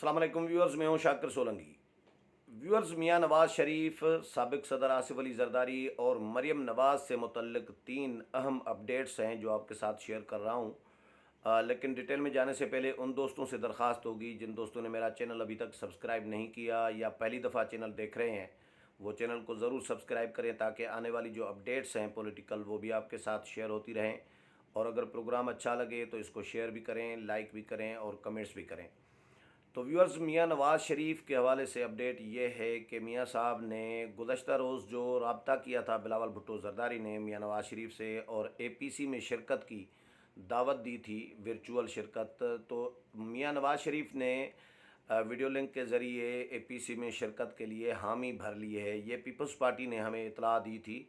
अस्सलाम वालेकुम व्यूअर्स, मैं हूं शाकिर सोलंकी। व्यूअर्स, मियां नवाज शरीफ, साबिक सदर आसिफ अली जरदारी और मरियम नवाज से मुतल्लिक 3 अहम अपडेट्स हैं जो आपके साथ शेयर कर रहा हूं। लेकिन डिटेल में जाने से पहले उन दोस्तों से दरख्वास्त होगी जिन दोस्तों ने मेरा चैनल अभी तक सब्सक्राइब नहीं किया या पहली दफ़ा चैनल देख रहे हैं, वो चैनल को ज़रूर सब्सक्राइब करें ताकि आने वाली जो अपडेट्स हैं पॉलिटिकल वो भी आपके साथ शेयर होती रहें। और अगर प्रोग्राम अच्छा लगे तो इसको शेयर भी करें, लाइक भी करें और कमेंट्स भी करें। तो व्यूअर्स, मियां नवाज़ शरीफ के हवाले से अपडेट ये है कि मियां साहब ने गुज़श्ता रोज़ जो रब्ता किया था बिलावल भुट्टो ज़रदारी ने मियां नवाज़ शरीफ से और एपीसी में शिरकत की दावत दी थी, वर्चुअल शिरकत। तो मियां नवाज़ शरीफ ने वीडियो लिंक के ज़रिए एपीसी में शिरकत के लिए हामी भर ली है। ये पीपल्स पार्टी ने हमें इतला दी थी।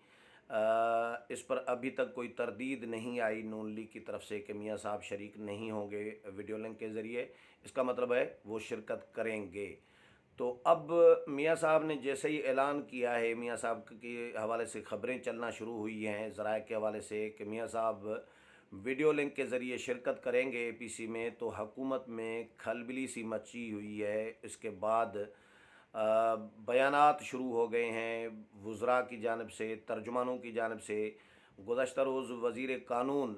इस पर अभी तक कोई तरदीद नहीं आई नून लीग की तरफ से कि मियां साहब शरीक नहीं होंगे वीडियो लिंक के ज़रिए। इसका मतलब है वो शिरकत करेंगे। तो अब मियां साहब ने जैसे ही ऐलान किया है, मियां साहब के हवाले से ख़बरें चलना शुरू हुई हैं ज़राए के हवाले से कि मियां साहब वीडियो लिंक के ज़रिए शिरकत करेंगे एपीसी में, तो हुकूमत में खलबली सी मची हुई है। इसके बाद बयानात शुरू हो गए हैं वज़रा की जानिब से, तर्जुमानों की जानिब से। गुज़श्ता रोज़ वज़ीर कानून,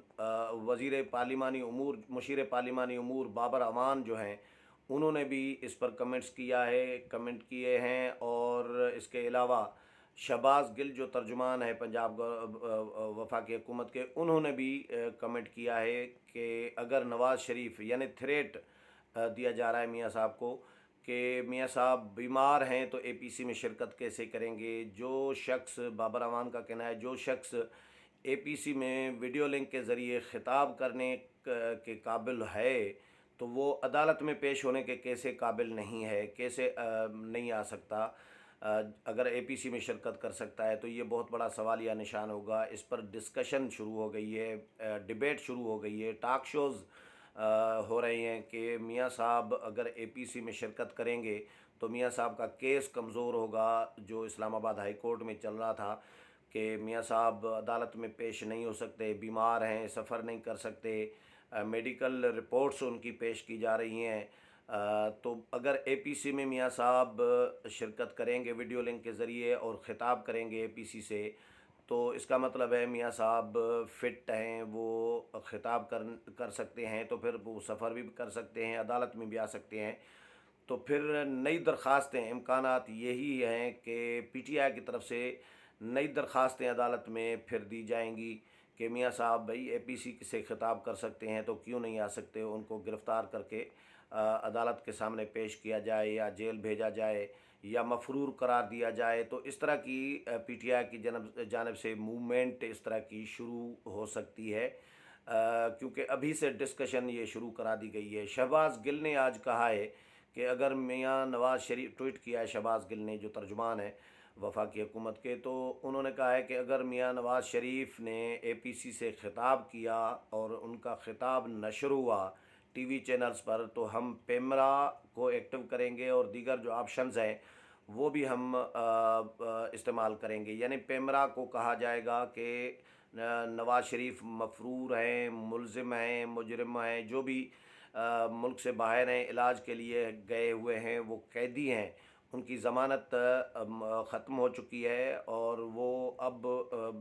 वज़ीर पार्लिमानी उमूर, मुशीर पार्लिमानी उमूर बाबर अमान जो हैं, उन्होंने भी इस पर कमेंट किए हैं। और इसके अलावा शहबाज गिल जो तर्जुमान है पंजाब वफाकी हुकूमत के, उन्होंने भी कमेंट किया है कि अगर नवाज़ शरीफ यानी थ्रेट दिया जा रहा है मियां साहब को कि मियां साहब बीमार हैं तो एपीसी में शिरकत कैसे करेंगे। जो शख्स, बाबर अमान का कहना है, जो शख्स एपीसी में वीडियो लिंक के ज़रिए ख़िताब करने के काबिल है तो वो अदालत में पेश होने के कैसे काबिल नहीं है, कैसे नहीं आ सकता। अगर एपीसी में शिरकत कर सकता है तो ये बहुत बड़ा सवालिया निशान होगा। इस पर डिस्कशन शुरू हो गई है, डिबेट शुरू हो गई है, टॉक शोज़ हो रहे हैं कि मियां साहब अगर एपीसी में शिरकत करेंगे तो मियां साहब का केस कमज़ोर होगा। जो इस्लामाबाद हाई कोर्ट में चल रहा था कि मियां साहब अदालत में पेश नहीं हो सकते, बीमार हैं, सफ़र नहीं कर सकते, मेडिकल रिपोर्ट्स उनकी पेश की जा रही हैं। तो अगर एपीसी में मियां साहब शिरकत करेंगे वीडियो लिंक के ज़रिए और ख़िताब करेंगे एपीसी से, तो इसका मतलब है मियां साहब फ़िट हैं, वो ख़िताब कर सकते हैं, तो फिर वो सफ़र भी कर सकते हैं, अदालत में भी आ सकते हैं। तो फिर नई दरख्वास्तें, इम्कानात यही हैं कि पीटीआई की तरफ से नई दरख्वास्तें अदालत में फिर दी जाएंगी कि मियां साहब भाई एपीसी से ख़िताब कर सकते हैं तो क्यों नहीं आ सकते। उनको गिरफ़्तार करके अदालत के सामने पेश किया जाए या जेल भेजा जाए या मफरूर करार दिया जाए। तो इस तरह की पीटीआई की जानिब से मूवमेंट इस तरह की शुरू हो सकती है, क्योंकि अभी से डिस्कशन ये शुरू करा दी गई है। शहबाज गिल ने आज कहा है कि अगर मियां नवाज़ शरीफ, ट्वीट किया है शहबाज गिल ने जो तर्जुमान है वफाकी हुकूमत के, तो उन्होंने कहा है कि अगर मियां नवाज़ शरीफ ने एपीसी से ख़िताब किया और उनका ख़िताब नशर हुआ टीवी चैनल्स पर तो हम पेमरा को एक्टिव करेंगे और दीगर जो ऑप्शंस हैं वो भी हम इस्तेमाल करेंगे। यानी पेमरा को कहा जाएगा कि नवाज़ शरीफ मफरूर हैं, मुलजिम हैं, मुजरिम हैं, जो भी मुल्क से बाहर हैं, इलाज के लिए गए हुए हैं, वो कैदी हैं, उनकी ज़मानत ख़त्म हो चुकी है और वो अब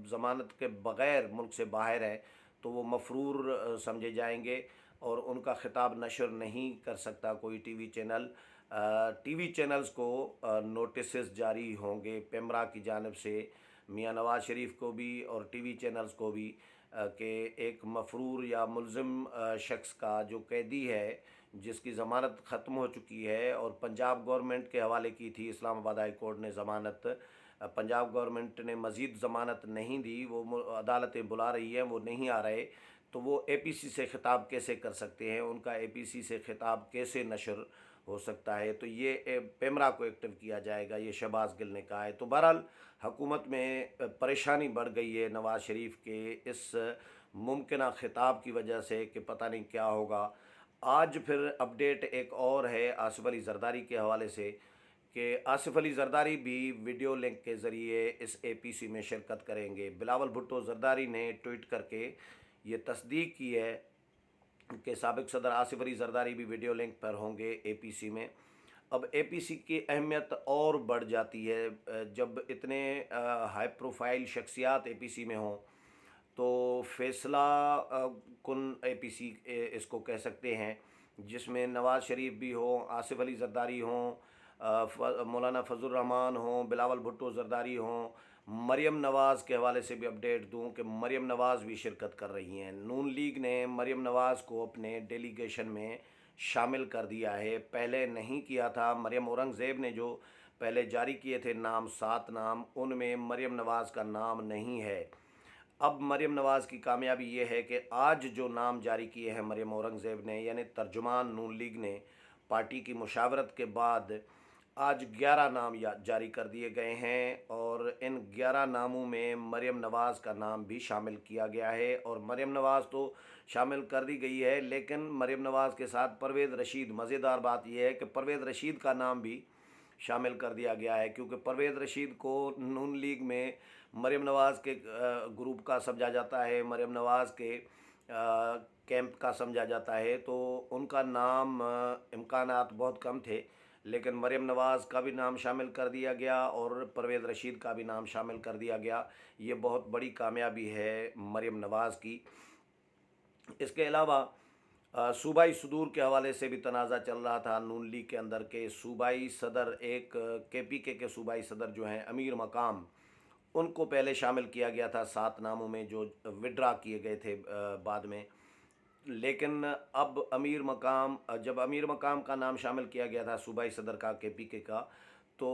ज़मानत के बग़ैर मुल्क से बाहर हैं, तो वो मफरूर समझे जाएंगे और उनका ख़िताब नशर नहीं कर सकता कोई टीवी चैनल। टीवी चैनल्स को नोटिसेस जारी होंगे पेमरा की जानिब से मियां नवाज़ शरीफ को भी और टीवी चैनल्स को भी कि एक मफरूर या मुलजिम शख्स का जो कैदी है जिसकी ज़मानत ख़त्म हो चुकी है और पंजाब गवर्नमेंट के हवाले की थी इस्लामाबाद हाई कोर्ट ने ज़मानत, पंजाब गवर्नमेंट ने मज़ीद ज़मानत नहीं दी, वो अदालतें बुला रही हैं, वो नहीं आ रहे, तो वो एपीसी से ख़िताब कैसे कर सकते हैं, उनका एपीसी से ख़िताब कैसे नशर हो सकता है। तो ये पेमरा को एक्टिव किया जाएगा, ये शहबाज गिल ने कहा है। तो बहरहाल हुकूमत में परेशानी बढ़ गई है नवाज़ शरीफ के इस मुमकिन ख़िताब की वजह से कि पता नहीं क्या होगा। आज फिर अपडेट एक और है आसिफ अली ज़रदारी के हवाले से कि आसिफ अली ज़रदारी भी वीडियो लिंक के ज़रिए इस एपीसी में शिरकत करेंगे। बिलावल भुट्टो ज़रदारी ने ट्वीट करके ये तस्दीक की है के साबिक सदर आसिफ अली जरदारी भी वीडियो लिंक पर होंगे एपीसी में। अब एपीसी की अहमियत और बढ़ जाती है जब इतने हाई प्रोफाइल शख्सियात एपीसी में हों, तो फैसला कुन एपीसी इसको कह सकते हैं, जिसमें नवाज़ शरीफ भी हो, आसिफ अली जरदारी हों, मौलाना फजल रहमान हों, बिलावल भुट्टो जरदारी हों, मरियम नवाज़ के हवाले से भी अपडेट दूं कि मरियम नवाज़ भी शिरकत कर रही हैं। नून लीग ने मरियम नवाज़ को अपने डेलीगेशन में शामिल कर दिया है, पहले नहीं किया था। मरियम औरंगज़ेब ने जो पहले जारी किए थे नाम, 7 नाम, उनमें मरियम नवाज़ का नाम नहीं है। अब मरियम नवाज़ की कामयाबी ये है कि आज जो नाम जारी किए हैं मरियम औरंगज़ेब ने, यानी तर्जुमान नून लीग ने पार्टी की मुशावरत के बाद आज 11 नाम जारी कर दिए गए हैं, और इन 11 नामों में मरियम नवाज़ का नाम भी शामिल किया गया है। और मरियम नवाज़ तो शामिल कर दी गई है, लेकिन मरियम नवाज़ के साथ परवेज़ रशीद, मज़ेदार बात यह है कि परवेज़ रशीद का नाम भी शामिल कर दिया गया है, क्योंकि परवेज़ रशीद को नून लीग में मरियम नवाज़ के ग्रुप का समझा जाता है, मरियम नवाज़ के कैंप का समझा जाता है, तो उनका नाम इम्कानात बहुत कम थे। लेकिन मरियम नवाज़ का भी नाम शामिल कर दिया गया और परवेज़ रशीद का भी नाम शामिल कर दिया गया। ये बहुत बड़ी कामयाबी है मरियम नवाज़ की। इसके अलावा सूबाई सदूर के हवाले से भी तनाज़ा चल रहा था नून लीग के अंदर के सूबाई सदर, एक केपीके के सूबाई सदर जो हैं अमीर मकाम, उनको पहले शामिल किया गया था 7 नामों में जो विड्रा किए गए थे बाद में। लेकिन अब जब अमीर मकाम का नाम शामिल किया गया था सूबाई सदर का केपीके का, तो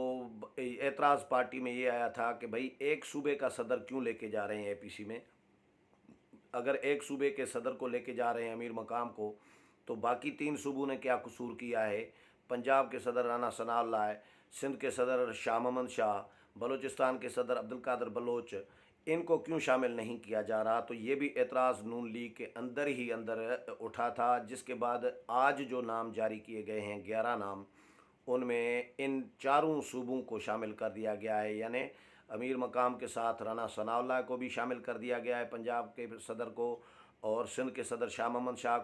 एतराज़ पार्टी में ये आया था कि भाई एक सूबे का सदर क्यों लेके जा रहे हैं एपीसी में। अगर एक सूबे के सदर को लेके जा रहे हैं अमीर मकाम को, तो बाकी 3 सूबों ने क्या कसूर किया है। पंजाब के सदर राना सनाउल्लाह है, सिंध के सदर शाह महमूद शाह, बलूचिस्तान के सदर अब्दुल कादिर बलोच, इनको क्यों शामिल नहीं किया जा रहा। तो ये भी एतराज़ नून लीग के अंदर ही अंदर उठा था, जिसके बाद आज जो नाम जारी किए गए हैं 11 नाम, उनमें इन चारों सूबों को शामिल कर दिया गया है। यानी अमीर मकाम के साथ राना सनाउल्लाह को भी शामिल कर दिया गया है, पंजाब के सदर को, और सिंध के सदर शाह महमूद शाह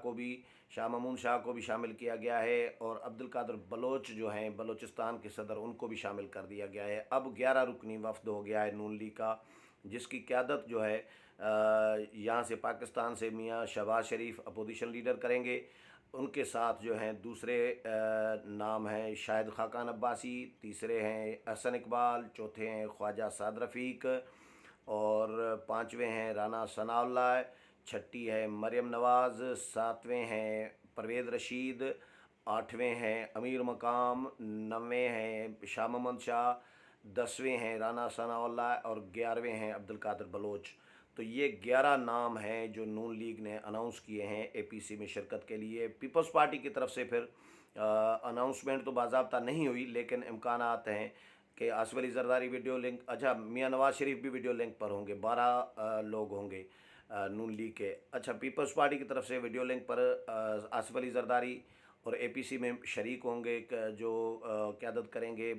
को भी शामिल किया गया है, और अब्दुल कादिर बलोच जो हैं बलूचिस्तान के सदर, उनको भी शामिल कर दिया गया है। अब 11 रुकनी वफ्द हो गया है नून लीग का, जिसकी क़यादत जो है यहाँ से पाकिस्तान से मियाँ शहबाज शरीफ अपोजिशन लीडर करेंगे। उनके साथ जो हैं दूसरे नाम हैं शाहिद खाकान अब्बासी, तीसरे हैं हसन इकबाल, चौथे हैं ख्वाजा साद रफ़ीक, और पाँचवें हैं राना सनाउल्लाह, छठी है मरियम नवाज़, सातवें हैं परवेज़ रशीद, आठवें हैं अमीर मकाम, नवें हैं शाह महमूद शाह, 10वें हैं राना सनाउल्लाह, और 11वें हैं अब्दुल कादिर बलोच। तो ये 11 नाम हैं जो नून लीग ने अनाउंस किए हैं एपीसी में शिरकत के लिए। पीपल्स पार्टी की तरफ से फिर अनाउंसमेंट तो बाज़ाब्ता नहीं हुई, लेकिन इम्कानात हैं कि आसिफ अली जरदारी वीडियो लिंक, अच्छा मियाँ नवाज़ शरीफ भी वीडियो लिंक पर होंगे, 12 लोग होंगे नून लीग के। अच्छा, पीपल्स पार्टी की तरफ से वीडियो लिंक पर आसिफ अली जरदारी और एपीसी में शरीक होंगे, जो क़यादत करेंगे,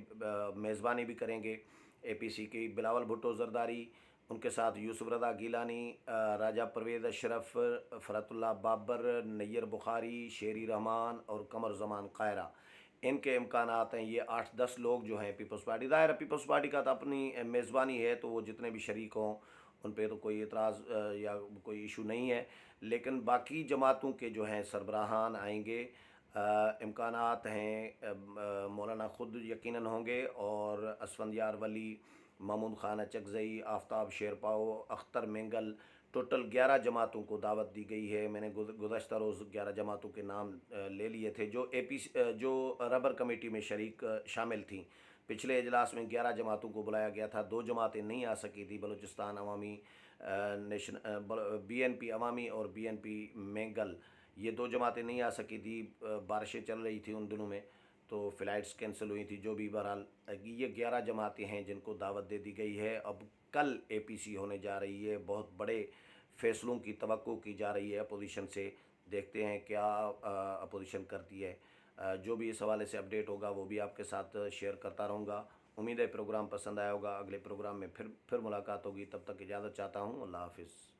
मेज़बानी भी करेंगे एपीसी की बिलावल भुट्टो जरदारी, उनके साथ यूसुफ रज़ा गीलानी, राजा परवेज़ अशरफ, फ़रतुल्लाह बाबर, नैयर बुखारी, शेरी रहमान और कमर ज़मान कायरा, इनके इम्कानात हैं। ये 8-10 लोग जो हैं पीपल्स पार्टी, ज़ाहिर है पीपल्स पार्टी का तो अपनी मेज़बानी है, तो वो जितने भी शरीक हों उन पे तो कोई एतराज़ या कोई इशू नहीं है। लेकिन बाकी जमातों के जो हैं सरबराहान आएंगे, इम्कानात हैं मौलाना ख़ुद यकीनन होंगे, और असफंदियार वली, महमूद खान अचकज़ई, आफ्ताब शेरपाओ, अख्तर मेंगल, टोटल 11 जमातों को दावत दी गई है। मैंने गुज़श्ता रोज़ 11 जमातों के नाम ले लिए थे जो जो रबर कमेटी में शामिल थीं। पिछले इजलास में 11 जमातों को बुलाया गया था, 2 जमातें नहीं आ सकी थी, बलूचिस्तान अवामी BNP अवामी और BNP मेंगल, ये 2 जमातें नहीं आ सकी थी, बारिशें चल रही थी उन दिनों में, तो फ़्लाइट्स कैंसिल हुई थी। जो भी बहरहाल ये 11 जमातें हैं जिनको दावत दे दी गई है। अब कल एपीसी होने जा रही है, बहुत बड़े फ़ैसलों की तवक्को की जा रही है अपोजिशन से। देखते हैं क्या अपोजिशन करती है। जो भी इस हवाले से अपडेट होगा वो भी आपके साथ शेयर करता रहूँगा। उम्मीद है प्रोग्राम पसंद आया होगा। अगले प्रोग्राम में फिर मुलाकात होगी, तब तक इजाज़त चाहता हूँ। अल्लाह हाफ़िज़।